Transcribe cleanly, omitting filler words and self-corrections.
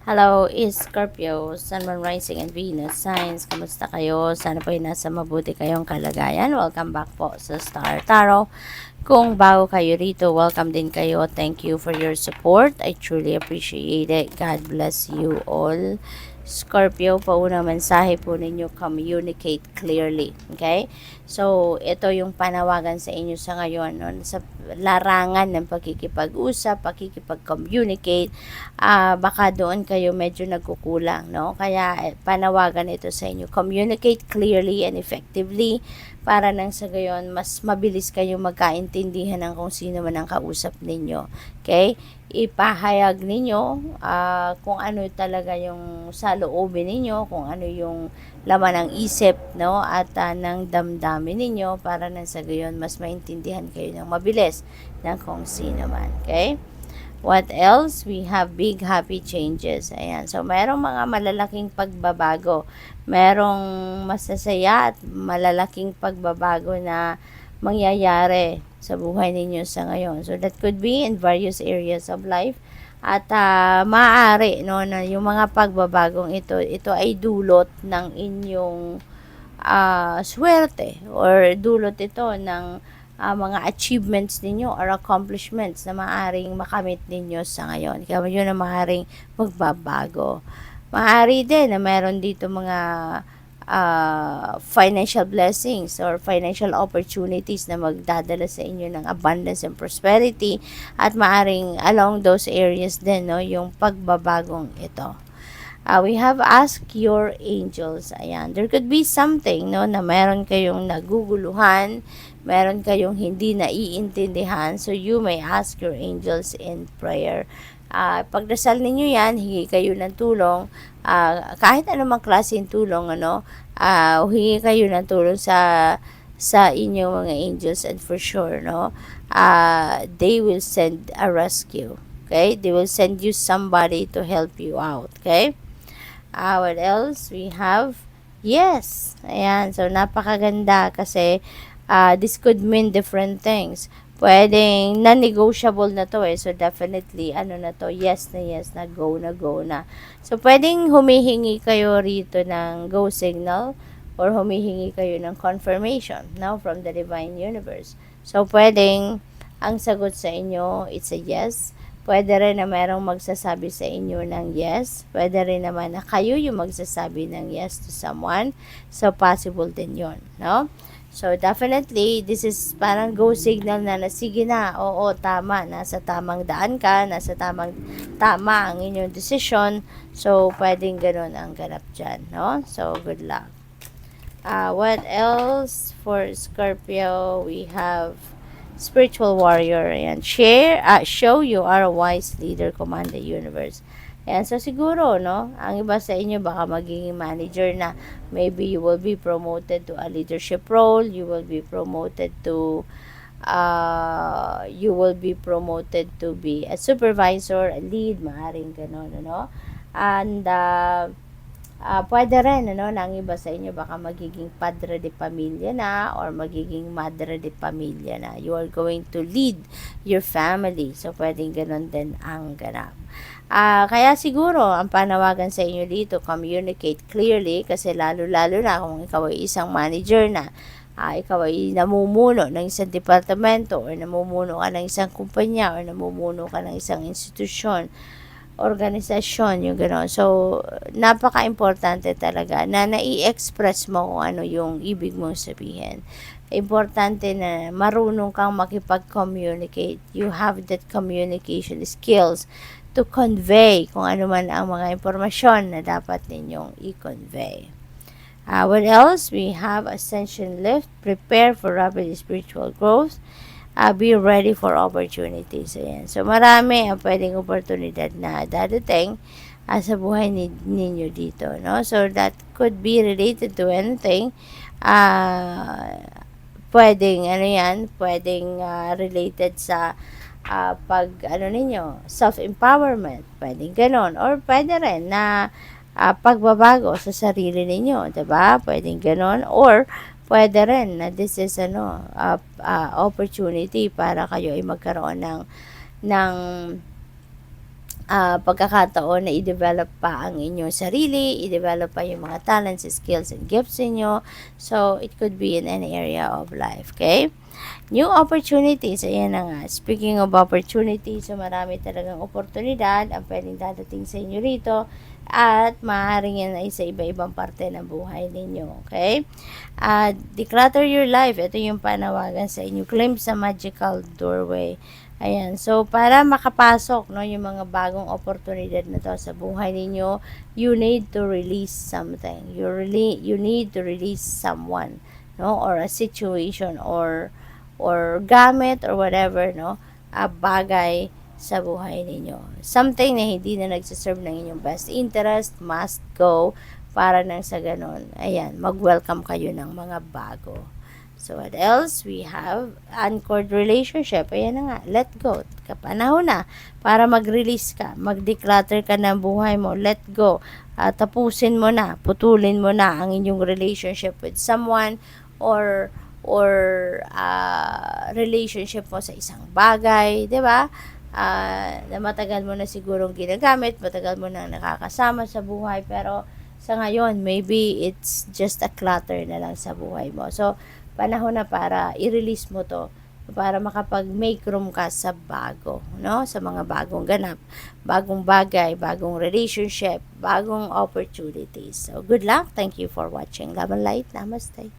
Hello, is Scorpio, Sun, Moon, Rising, and Venus signs. Kamusta kayo? Sana po ay nasa mabuti kayong kalagayan. Welcome back po sa Star Tarot. Kung bago kayo rito, welcome din kayo. Thank you for your support. I truly appreciate it. God bless you all. Scorpio, paunang mensahe po ninyo, communicate clearly. Okay? So, ito yung panawagan sa inyo sa ngayon. No? Sa larangan ng pakikipag-usap, pakikipag-communicate, baka doon kayo medyo nagkukulang. No? Kaya panawagan ito sa inyo. Communicate clearly and effectively para nang sa gayon, mas mabilis kayong magkaintindihan ng kung sino man ang kausap ninyo. Okay? Ipahayag ninyo kung ano talaga yung sa loobin ninyo, kung ano yung laman ng isip, no, at ng damdamin ninyo para nang sa gayon mas maintindihan kayo ng mabilis ng kung sino man. Okay? What else? We have big happy changes. Ayan. So, merong mga malalaking pagbabago. Merong masasaya at malalaking pagbabago na mangyayari sa buhay ninyo sa ngayon. So, that could be in various areas of life. At maaari, no, na yung mga pagbabagong ito ay dulot ng inyong swerte or dulot ito ng mga achievements ninyo or accomplishments na maaring makamit ninyo sa ngayon. Kaya yun na maaring magbabago. Maaari din na meron dito mga financial blessings or financial opportunities na magdadala sa inyo ng abundance and prosperity at maaring along those areas din, no, yung pagbabagong ito. We have asked your angels. Ayan. There could be something, no, na meron kayong naguguluhan, meron kayong hindi naiintindihan. So, you may ask your angels in prayer. Pagdasal ninyo yan, hingi kayo ng tulong. Kahit anumang klaseng tulong, ano, hingi kayo ng tulong sa inyong mga angels, and for sure, no, they will send a rescue. Okay? They will send you somebody to help you out. Okay? What else? We have, yes. Ayan. So, napakaganda kasi this could mean different things. Pwedeng non-negotiable na to eh. So, definitely, ano na to, yes, na go na, go na. So, pwedeng humihingi kayo rito ng go signal or humihingi kayo ng confirmation, no, from the divine universe. So, pwedeng ang sagot sa inyo, it's a yes. Pwede rin na merong magsasabi sa inyo ng yes. Pwede rin naman na kayo yung magsasabi ng yes to someone. So, possible din yon, no? So, definitely, this is parang go signal na sige na, oo, tama, nasa tamang daan ka, tama ang inyong decision. So, pwedeng ganun ang ganap dyan, no? So, good luck. What else for Scorpio? We have spiritual warrior. Ayan. Show you are a wise leader, command the universe. Ayan. So, siguro, no, ang iba sa inyo baka magiging manager na. Maybe you will be promoted to a leadership role. You will be promoted to be a supervisor, a lead, maaring gano'n, ano? And, pwede rin, ano, na ang iba sa inyo baka magiging padre de pamilya na or magiging madre de pamilya na. You are going to lead your family. So, pwedeng ganun din ang ganap. Kaya siguro, ang panawagan sa inyo dito, communicate clearly kasi lalo-lalo na kung ikaw ay isang manager na, ikaw ay namumuno ng isang departamento or namumuno ka ng isang kumpanya or namumuno ka ng isang institusyon, organisasyon, yung gano'n. So, napaka-importante talaga na nai-express mo kung ano yung ibig mong sabihin. Importante na marunong kang makipag-communicate. You have that communication skills to convey kung ano man ang mga impormasyon na dapat ninyong i-convey. What else? We have ascension lift. Prepare for rapid spiritual growth. Be ready for opportunities. Ayan. So, marami ang pwedeng oportunidad na dadating sa buhay ninyo dito, no? So, that could be related to anything. Pwedeng, pwedeng related sa self-empowerment. Pwedeng ganon. Or pwede rin na pagbabago sa sarili ninyo, diba? Pwedeng ganon. Or pwede rin na this is opportunity para kayo ay magkaroon ng pagkakataon na i-develop pa ang inyong sarili, i-develop pa yung mga talents, skills, and gifts inyo. So, it could be in any area of life, okay? New opportunities, ayan na nga. Speaking of opportunities, so marami talagang oportunidad ang pwedeng dadating sa inyo rito at maaaring yan ay sa iba-ibang parte ng buhay ninyo, okay? Declutter your life, ito yung panawagan sa inyo. Claim sa magical doorway. Ayan, so para makapasok no yung mga bagong oportunidad na to sa buhay ninyo, you need to release something. You need to release someone, no, or a situation or gamit or whatever, no, a bagay sa buhay ninyo. Something na hindi na nagsiserve ng inyong best interest must go para nang sa ganun. Ayan, mag-welcome kayo ng mga bago. So, what else? We have anchored relationship. Ayan na nga, let go. Kapanahon na para mag-release ka, mag-declutter ka ng buhay mo, let go. Tapusin mo na, putulin mo na ang inyong relationship with someone or relationship mo sa isang bagay, di ba? Na matagal mo na sigurong ginagamit, matagal mo na nakakasama sa buhay, pero sa ngayon, maybe it's just a clutter na lang sa buhay mo. So, panahon na para i-release mo to para makapag-make room ka sa bago, no? Sa mga bagong ganap, bagong bagay, bagong relationship, bagong opportunities. So, good luck. Thank you for watching. Love and light. Namaste.